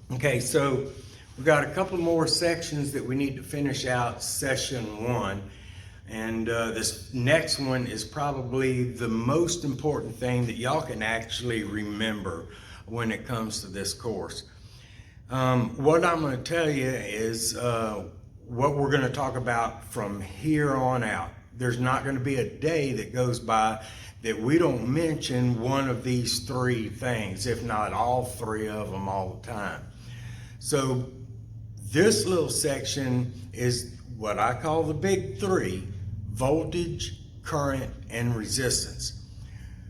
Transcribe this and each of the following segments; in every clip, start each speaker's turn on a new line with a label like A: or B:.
A: Okay, so we've got a couple more sections that we need to finish out session one. And this next one is probably the most important thing that y'all can actually remember when it comes to this course. What I'm going to tell you is what we're going to talk about from here on out. There's not going to be a day that goes by that we don't mention one of these three things, if not all three of them all the time. So this little section is what I call the big three: voltage, current, and resistance.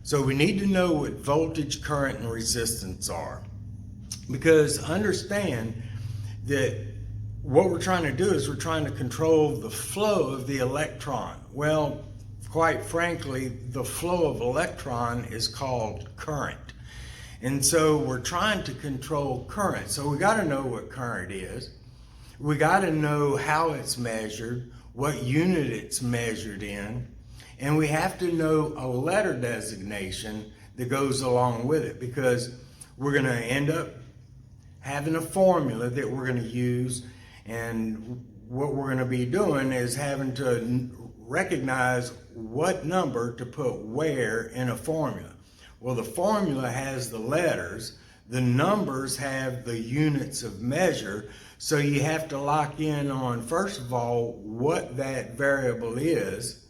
A: So we need to know what voltage, current, and resistance are, because understand that what we're trying to do is we're trying to control the flow of the electron. Well, quite frankly, the flow of electron is called current. And so we're trying to control current. So we got to know what current is. We got to know how it's measured, what unit it's measured in, and we have to know a letter designation that goes along with it, because we're going to end up having a formula that we're going to use, and what we're going to be doing is having to recognize what number to put where in a formula. Well, the formula has the letters, the numbers have the units of measure, so you have to lock in on, first of all, what that variable is,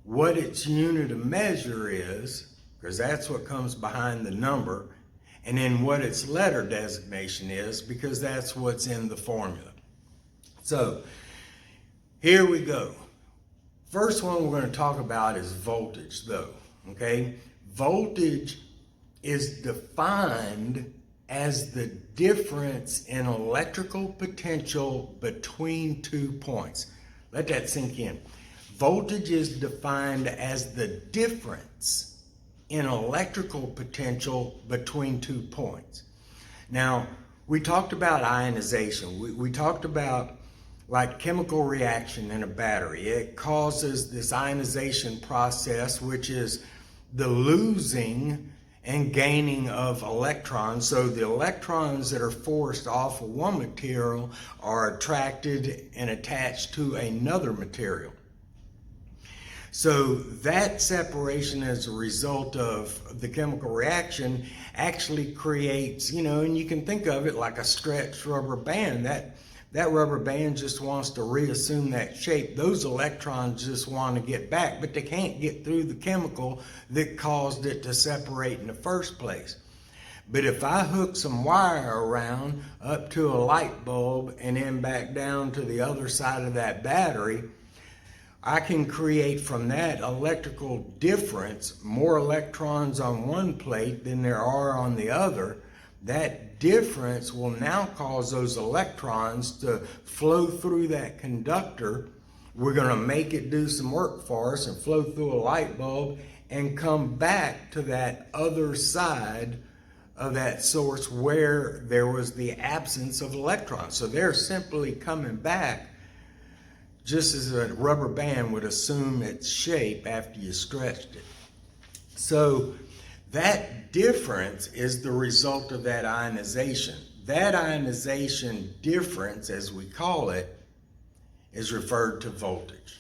A: what its unit of measure is, because that's what comes behind the number, and then what its letter designation is, because that's what's in the formula. So here we go. First one we're going to talk about is voltage, though. Okay? Voltage is defined as the difference in electrical potential between 2 points. Let that sink in. Voltage is defined as the difference in electrical potential between 2 points. Now, we talked about ionization. We talked about like chemical reaction in a battery. It causes this ionization process, which is the losing and gaining of electrons. So the electrons that are forced off of one material are attracted and attached to another material. So that separation as a result of the chemical reaction actually creates, and you can think of it like a stretched rubber band. That rubber band just wants to reassume that shape. Those electrons just want to get back, but they can't get through the chemical that caused it to separate in the first place. But if I hook some wire around up to a light bulb and then back down to the other side of that battery, I can create from that electrical difference more electrons on one plate than there are on the other. That difference will now cause those electrons to flow through that conductor. We're going to make it do some work for us and flow through a light bulb and come back to that other side of that source where there was the absence of electrons. So they're simply coming back just as a rubber band would assume its shape after you stretched it. So that difference is the result of that ionization. That ionization difference, as we call it, is referred to voltage.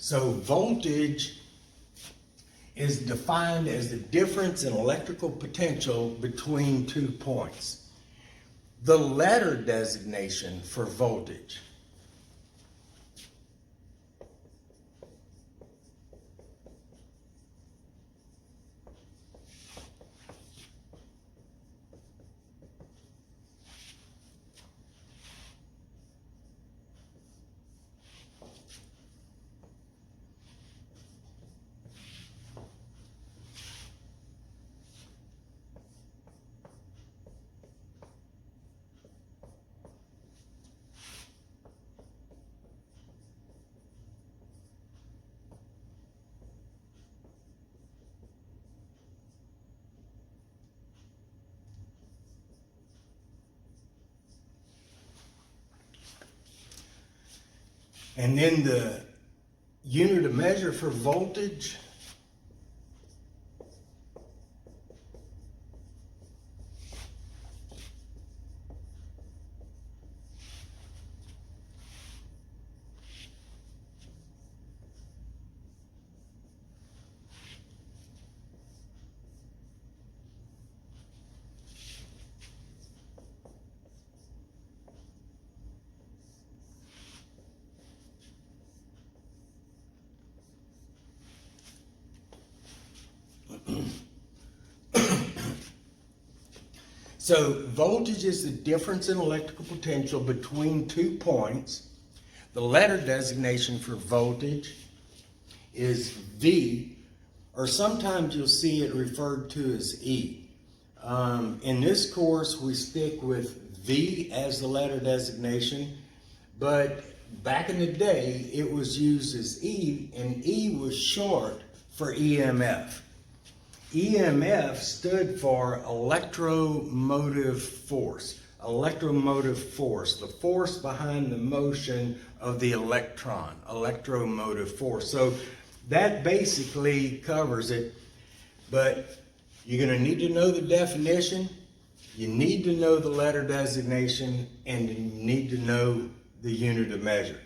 A: So voltage is defined as the difference in electrical potential between 2 points. The letter designation for voltage And then the unit of measure for voltage, so voltage is the difference in electrical potential between 2 points. The letter designation for voltage is V, or sometimes you'll see it referred to as E. In this course, we stick with V as the letter designation, but back in the day, it was used as E, and E was short for EMF. EMF stood for electromotive force. Electromotive force, the force behind the motion of the electron, electromotive force. So that basically covers it, but you're going to need to know the definition, you need to know the letter designation, and you need to know the unit of measure.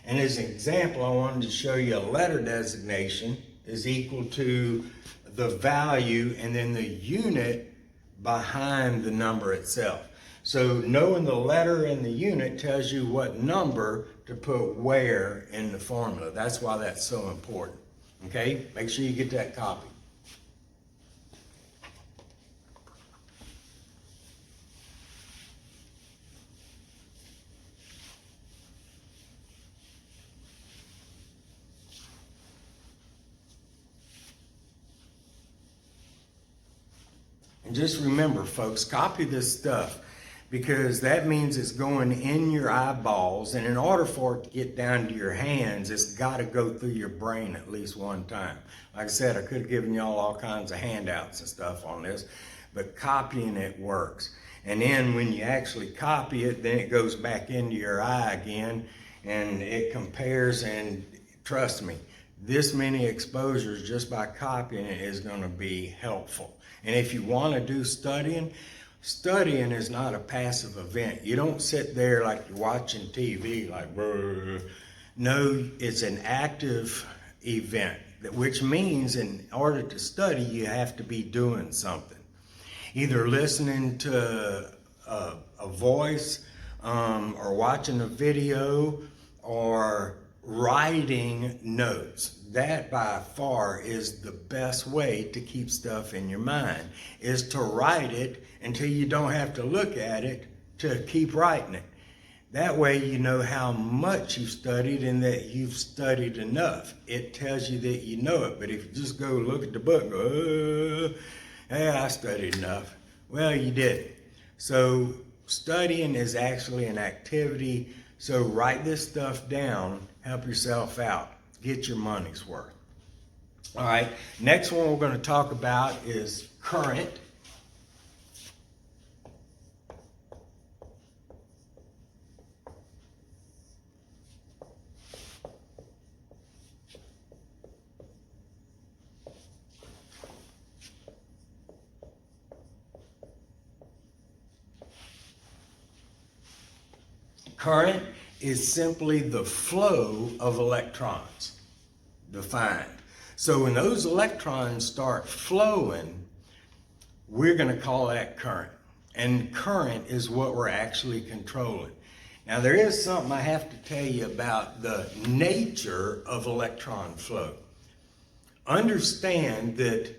A: And as an example, I wanted to show you a letter designation is equal to the value and then the unit behind the number itself. So knowing the letter and the unit tells you what number to put where in the formula. That's why that's so important. Okay, make sure you get that copy. And just remember, folks, copy this stuff, because that means it's going in your eyeballs, and in order for it to get down to your hands, it's got to go through your brain at least one time. Like I said, I could have given y'all all kinds of handouts and stuff on this, but copying it works. And then when you actually copy it, then it goes back into your eye again, and it compares, and trust me, this many exposures just by copying it is going to be helpful. And if you want to do studying, studying is not a passive event. You don't sit there like you're watching TV, like, brr. No, it's an active event, which means in order to study, you have to be doing something. Either listening to a voice, or watching a video, or writing notes. That by far is the best way to keep stuff in your mind, is to write it until you don't have to look at it to keep writing it. That way you know how much you've studied and that you've studied enough. It tells you that you know it. But if you just go look at the book and go, hey, I studied enough. Well, you didn't. So studying is actually an activity. So write this stuff down, help yourself out, get your money's worth. All right, next one we're going to talk about is current. Current is simply the flow of electrons, defined. So when those electrons start flowing, we're going to call that current. And current is what we're actually controlling. Now there is something I have to tell you about the nature of electron flow. Understand that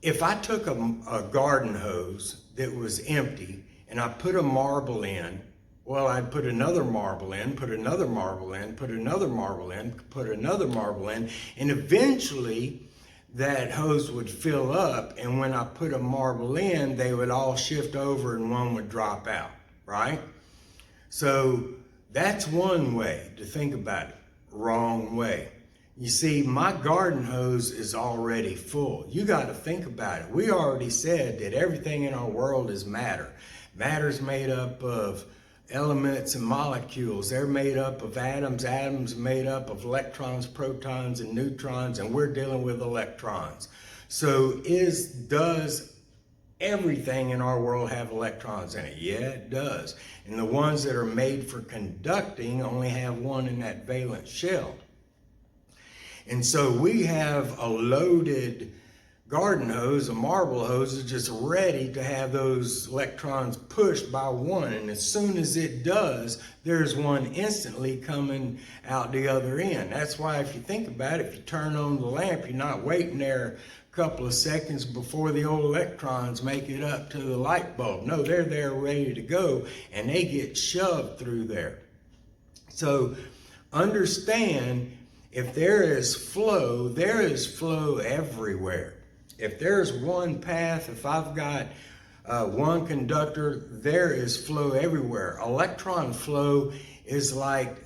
A: if I took a garden hose that was empty and I put a marble in, well, I'd put another marble in, put another marble in, put another marble in, put another marble in, and eventually that hose would fill up, and when I put a marble in, they would all shift over and one would drop out, right? So that's one way to think about it. Wrong way. You see, my garden hose is already full. You got to think about it. We already said that everything in our world is matter. Matter's made up of elements and molecules. They're made up of atoms. Atoms are made up of electrons, protons, and neutrons, and we're dealing with electrons. So does everything in our world have electrons in it? Yeah, it does. And the ones that are made for conducting only have one in that valence shell. And so we have a loaded garden hose, a marble hose, is just ready to have those electrons pushed by one. And as soon as it does, there's one instantly coming out the other end. That's why if you think about it, if you turn on the lamp, you're not waiting there a couple of seconds before the old electrons make it up to the light bulb. No, they're there ready to go, and they get shoved through there. So understand, if there is flow everywhere. If there's one path, if I've got one conductor, there is flow everywhere. Electron flow is like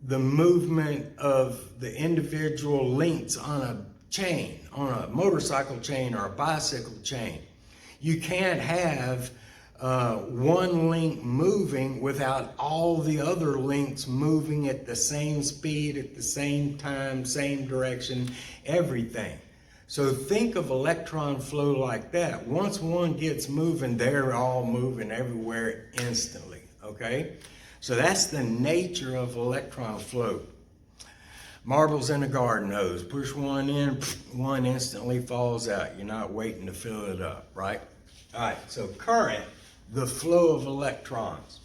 A: the movement of the individual links on a chain, on a motorcycle chain or a bicycle chain. You can't have one link moving without all the other links moving at the same speed, at the same time, same direction, everything. So think of electron flow like that. Once one gets moving, they're all moving everywhere instantly, okay? So that's the nature of electron flow. Marbles in a garden hose. Push one in, one instantly falls out. You're not waiting to fill it up, right? All right, so current, the flow of electrons.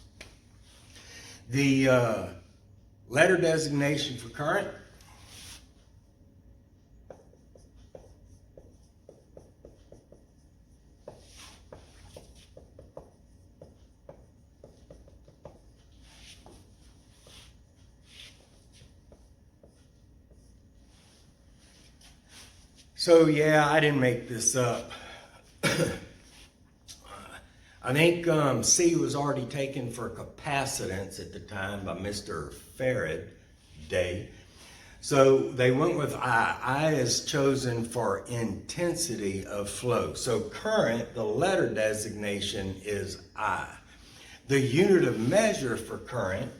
A: The letter designation for current, so yeah, I didn't make this up. I think C was already taken for capacitance at the time by Mr. Faraday. So they went with I. I is chosen for intensity of flow. So current, the letter designation is I. The unit of measure for current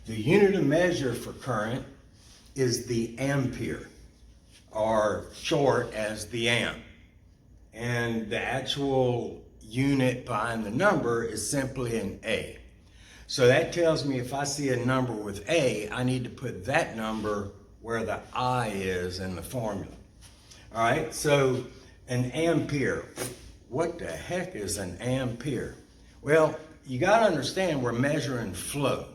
A: The unit of measure for current is the ampere, or short as the amp. And the actual unit behind the number is simply an A. So that tells me if I see a number with A, I need to put that number where the I is in the formula. All right, so an ampere. What the heck is an ampere? Well, you got to understand we're measuring flow.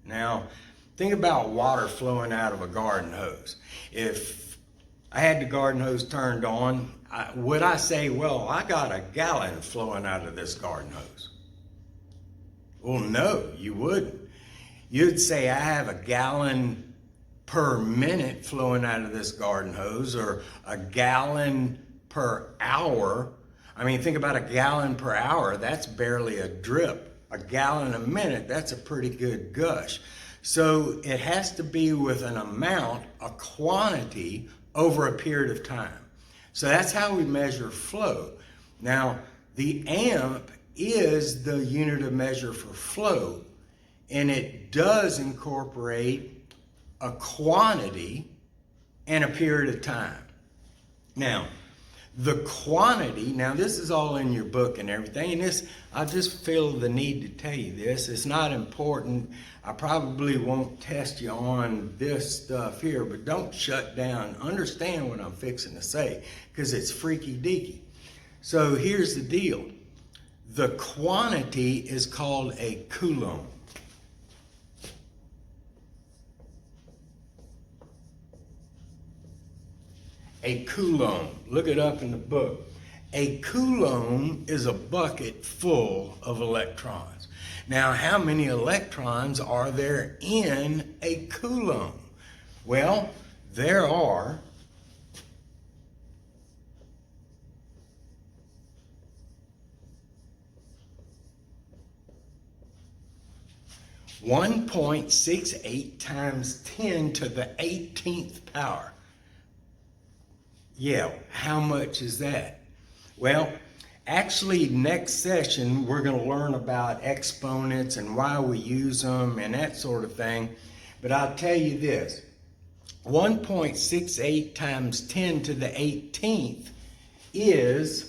A: Now, think about water flowing out of a garden hose. If I had the garden hose turned on, would I say, well, I got a gallon flowing out of this garden hose? Well, no, you wouldn't. You'd say I have a gallon per minute flowing out of this garden hose, or a gallon per hour. I mean, think about a gallon per hour. That's barely a drip. A gallon a minute, that's a pretty good gush. So it has to be with an amount, a quantity, over a period of time. So that's how we measure flow. Now, the amp is the unit of measure for flow, and it does incorporate a quantity and a period of time. Now, the quantity, now this is all in your book and everything, and this, I just feel the need to tell you this. It's not important. I probably won't test you on this stuff here, but don't shut down. Understand what I'm fixing to say, because it's freaky deaky. So here's the deal. The quantity is called a Coulomb. A Coulomb. Look it up in the book. A Coulomb is a bucket full of electrons. Now, how many electrons are there in a Coulomb? Well, there are 1.68 times 10 to the 18th power. Yeah, how much is that? Well, actually, next session, we're going to learn about exponents and why we use them and that sort of thing. But I'll tell you this, 1.68 times 10 to the 18th is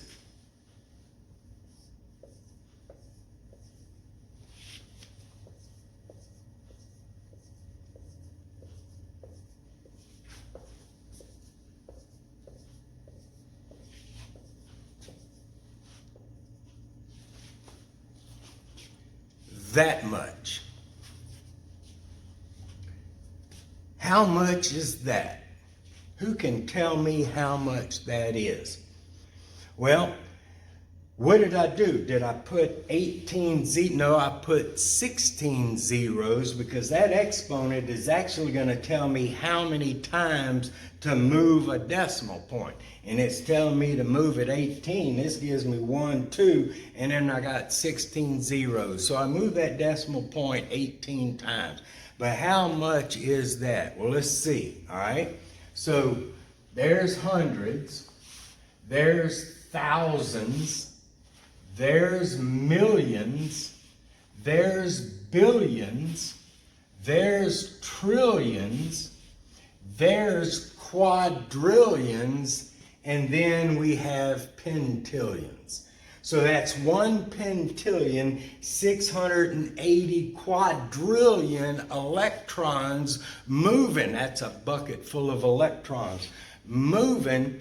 A: that much. How much is that? Who can tell me how much that is? Well, what did I do? Did I put 18 zeros? No, I put 16 zeros because that exponent is actually going to tell me how many times to move a decimal point. And it's telling me to move at 18. This gives me 1, 2, and then I got 16 zeros. So I moved that decimal point 18 times. But how much is that? Well, let's see, all right? So there's hundreds, there's thousands, there's millions, there's billions, there's trillions, there's quadrillions, and then we have pentillions. So that's 1 pentillion, 680 quadrillion electrons moving. That's a bucket full of electrons moving.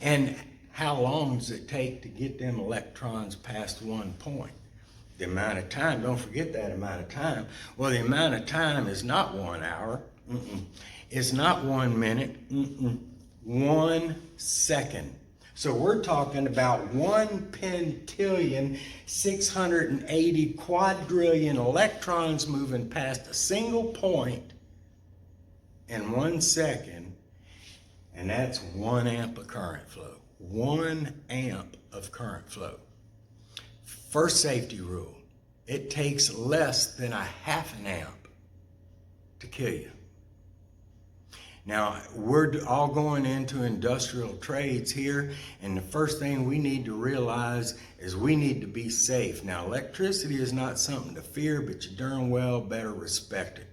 A: And how long does it take to get them electrons past 1 point? The amount of time, don't forget that amount of time. Well, the amount of time is not 1 hour. It's not 1 minute. 1 second. So we're talking about 1 pentillion, 680 quadrillion electrons moving past a single point in 1 second, and that's 1 amp of current flow. 1 amp of current flow. First safety rule, it takes less than a ½ an amp to kill you. Now, we're all going into industrial trades here, and the first thing we need to realize is we need to be safe. Now, electricity is not something to fear, but you darn well better respect it.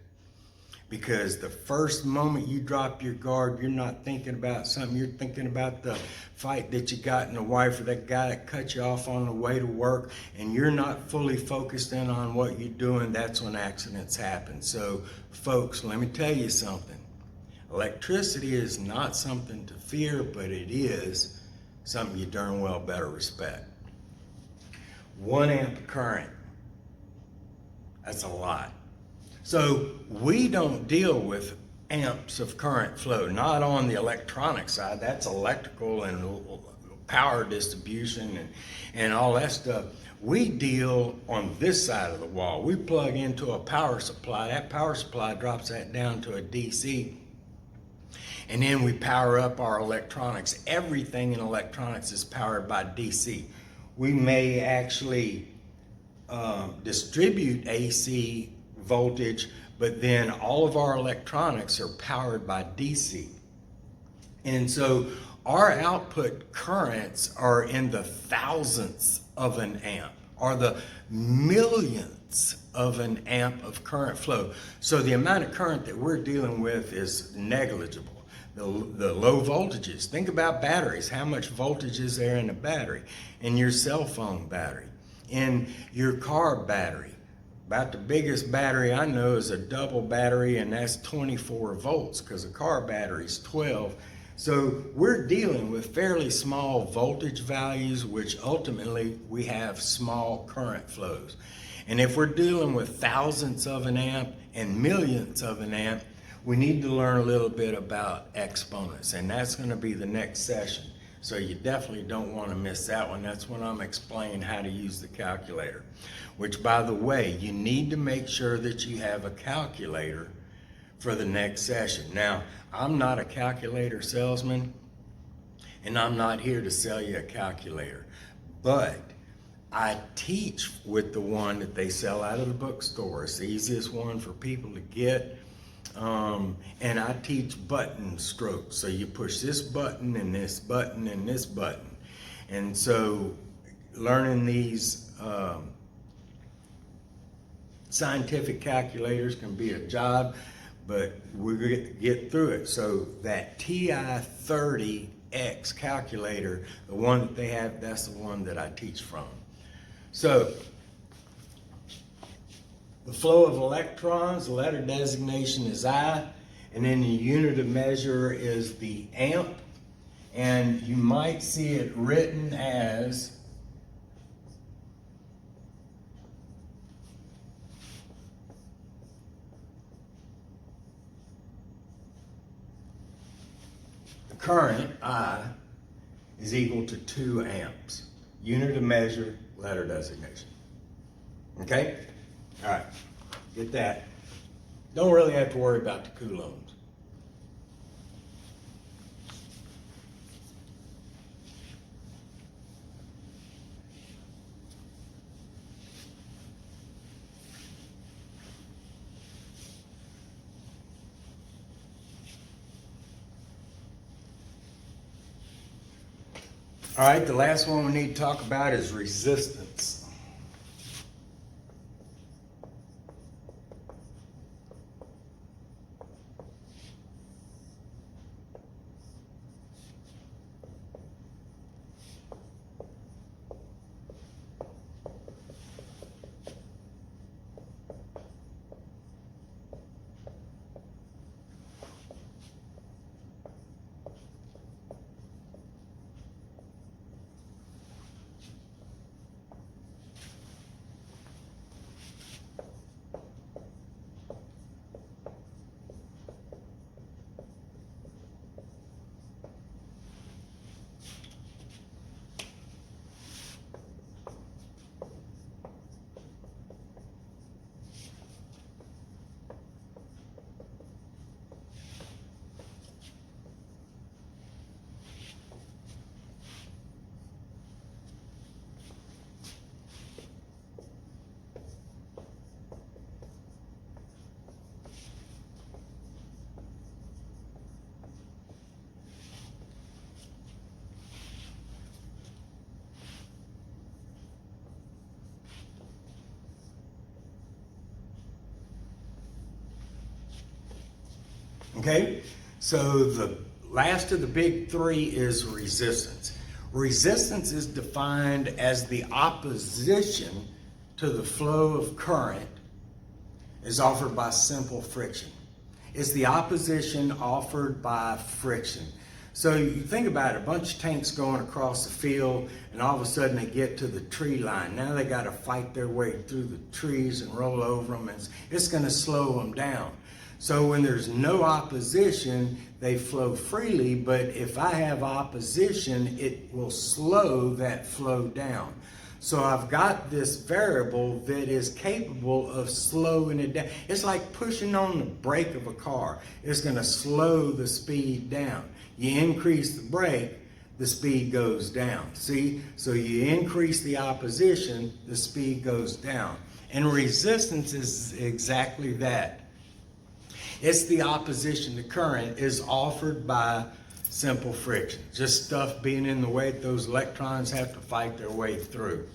A: Because the first moment you drop your guard, you're not thinking about something, you're thinking about the fight that you got in the wife or that guy that cut you off on the way to work, and you're not fully focused in on what you're doing. That's when accidents happen. So, folks, let me tell you something. Electricity is not something to fear, but it is something you darn well better respect. 1 amp of current, that's a lot. So we don't deal with amps of current flow, not on the electronic side. That's electrical and power distribution and all that stuff. We deal on this side of the wall. We plug into a power supply. That power supply drops that down to a DC. And then we power up our electronics. Everything in electronics is powered by DC. We may actually distribute AC voltage, but then all of our electronics are powered by DC. And so our output currents are in the thousandths of an amp, or the millionths of an amp of current flow. So the amount of current that we're dealing with is negligible. The low voltages. Think about batteries. How much voltage is there in a battery? In your cell phone battery, in your car battery. About the biggest battery I know is a double battery, and that's 24 volts because a car battery is 12. So we're dealing with fairly small voltage values, which ultimately we have small current flows. And if we're dealing with thousandths of an amp and millionths of an amp, we need to learn a little bit about exponents, and that's going to be the next session. So you definitely don't want to miss that one. That's when I'm explaining how to use the calculator. Which, by the way, you need to make sure that you have a calculator for the next session. Now, I'm not a calculator salesman, and I'm not here to sell you a calculator, but I teach with the one that they sell out of the bookstore. It's the easiest one for people to get. And I teach button strokes. So you push this button and this button and this button. And so learning these scientific calculators can be a job, but we're going to get through it. So that TI-30X calculator, the one that they have, that's the one that I teach from. So the flow of electrons, the letter designation is I, and then the unit of measure is the amp, and you might see it written as the current, I, is equal to 2 amps. Unit of measure, letter designation. Okay? All right, get that. Don't really have to worry about the coulombs. All right, the last one we need to talk about is resistance. Okay, so the last of the big three is resistance. Resistance is defined as the opposition to the flow of current is offered by simple friction. It's the opposition offered by friction. So you think about it, a bunch of tanks going across the field, and all of a sudden they get to the tree line. Now they got to fight their way through the trees and roll over them, and it's going to slow them down. So when there's no opposition, they flow freely, but if I have opposition, it will slow that flow down. So I've got this variable that is capable of slowing it down. It's like pushing on the brake of a car. It's going to slow the speed down. You increase the brake, the speed goes down. See? So you increase the opposition, the speed goes down. And resistance is exactly that. It's the opposition to current is offered by simple friction. Just stuff being in the way that those electrons have to fight their way through.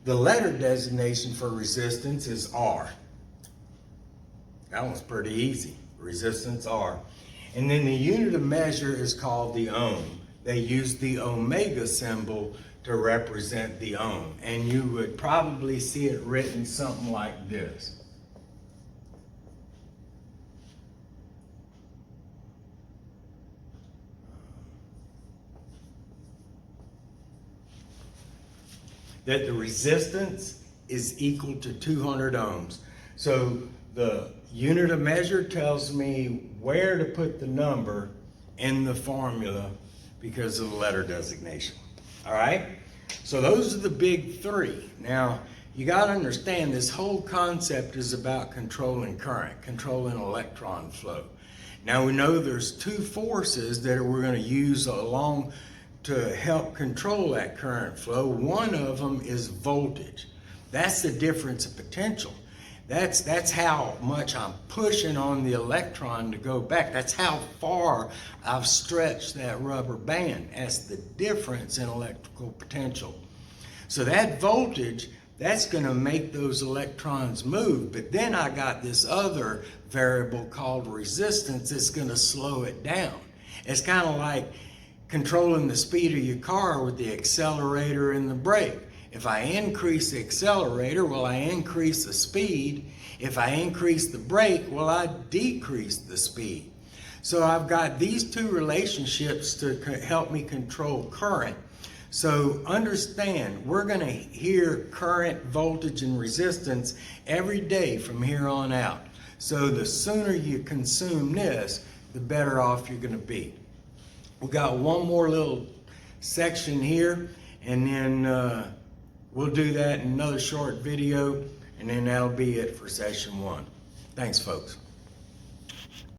A: The letter designation for resistance is R. That one's pretty easy. Resistance R. And then the unit of measure is called the ohm. They use the omega symbol to represent the ohm. And you would probably see it written something like this. That the resistance is equal to 200 ohms. So the unit of measure tells me where to put the number in the formula because of the letter designation. All right? So those are the big three. Now, you got to understand this whole concept is about controlling current, controlling electron flow. Now we know there's two forces that we're going to use along to help control that current flow. One of them is voltage. That's the difference of potential. That's how much I'm pushing on the electron to go back. That's how far I've stretched that rubber band. That's the difference in electrical potential. So that voltage, that's going to make those electrons move. But then I got this other variable called resistance that's going to slow it down. It's kind of like controlling the speed of your car with the accelerator and the brake. If I increase the accelerator, will I increase the speed? If I increase the brake, will I decrease the speed? So I've got these two relationships to help me control current. So understand, we're going to hear current, voltage, and resistance every day from here on out. So the sooner you consume this, the better off you're going to be. We've got one more little section here, and then we'll do that in another short video, and then that'll be it for session 1. Thanks, folks.